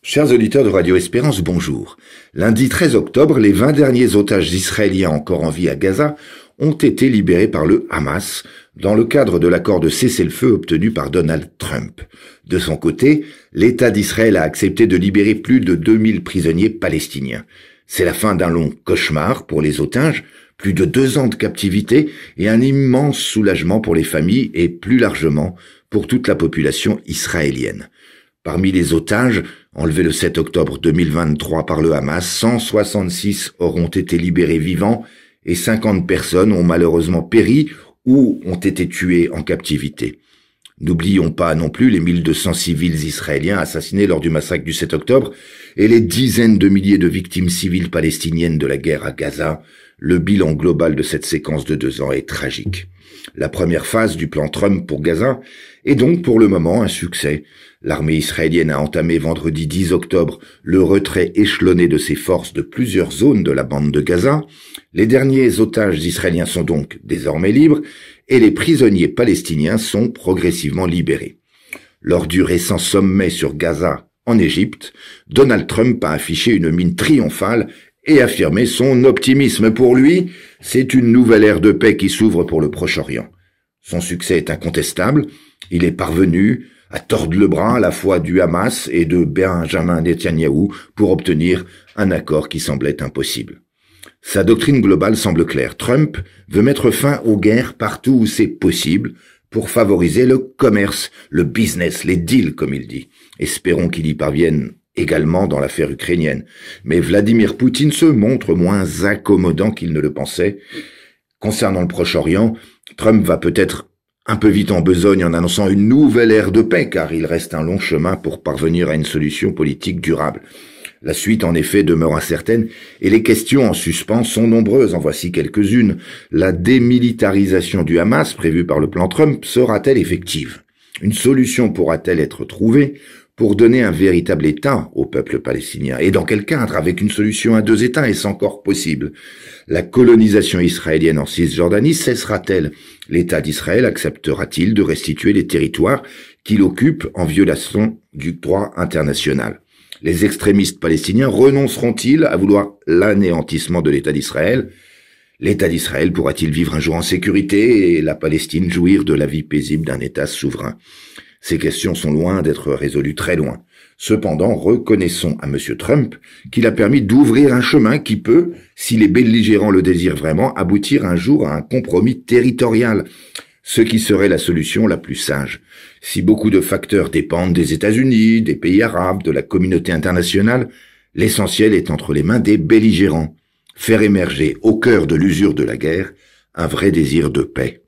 Chers auditeurs de Radio Espérance, bonjour. Lundi 13 octobre, les 20 derniers otages israéliens encore en vie à Gaza ont été libérés par le Hamas dans le cadre de l'accord de cessez-le-feu obtenu par Donald Trump. De son côté, l'État d'Israël a accepté de libérer plus de 2000 prisonniers palestiniens. C'est la fin d'un long cauchemar pour les otages, plus de 2 ans de captivité et un immense soulagement pour les familles et plus largement pour toute la population israélienne. Parmi les otages, enlevés le 7 octobre 2023 par le Hamas, 166 auront été libérés vivants et 50 personnes ont malheureusement péri ou ont été tuées en captivité. N'oublions pas non plus les 1200 civils israéliens assassinés lors du massacre du 7 octobre et les dizaines de milliers de victimes civiles palestiniennes de la guerre à Gaza. Le bilan global de cette séquence de 2 ans est tragique. La première phase du plan Trump pour Gaza est donc pour le moment un succès. L'armée israélienne a entamé vendredi 10 octobre le retrait échelonné de ses forces de plusieurs zones de la bande de Gaza. Les derniers otages israéliens sont donc désormais libres et les prisonniers palestiniens sont progressivement libérés. Lors du récent sommet sur Gaza en Égypte, Donald Trump a affiché une mine triomphale et affirmé son optimisme. Pour lui, c'est une nouvelle ère de paix qui s'ouvre pour le Proche-Orient. Son succès est incontestable. Il est parvenu à tordre le bras à la fois du Hamas et de Benjamin Netanyahou pour obtenir un accord qui semblait impossible. Sa doctrine globale semble claire. Trump veut mettre fin aux guerres partout où c'est possible pour favoriser le commerce, le business, les deals comme il dit. Espérons qu'il y parvienne également dans l'affaire ukrainienne. Mais Vladimir Poutine se montre moins accommodant qu'il ne le pensait. Concernant le Proche-Orient, Trump va peut-être un peu vite en besogne en annonçant une nouvelle ère de paix, car il reste un long chemin pour parvenir à une solution politique durable. La suite, en effet, demeure incertaine, et les questions en suspens sont nombreuses. En voici quelques-unes. La démilitarisation du Hamas, prévue par le plan Trump, sera-t-elle effective? Une solution pourra-t-elle être trouvée pour donner un véritable État au peuple palestinien? Et dans quel cadre? Avec une solution à 2 États, est-ce encore possible? La colonisation israélienne en Cisjordanie cessera-t-elle? L'État d'Israël acceptera-t-il de restituer les territoires qu'il occupe en violation du droit international? Les extrémistes palestiniens renonceront-ils à vouloir l'anéantissement de l'État d'Israël? L'État d'Israël pourra-t-il vivre un jour en sécurité et la Palestine jouir de la vie paisible d'un État souverain? Ces questions sont loin d'être résolues, très loin. Cependant, reconnaissons à M. Trump qu'il a permis d'ouvrir un chemin qui peut, si les belligérants le désirent vraiment, aboutir un jour à un compromis territorial, ce qui serait la solution la plus sage. Si beaucoup de facteurs dépendent des États-Unis, des pays arabes, de la communauté internationale, l'essentiel est entre les mains des belligérants. Faire émerger, au cœur de l'usure de la guerre, un vrai désir de paix.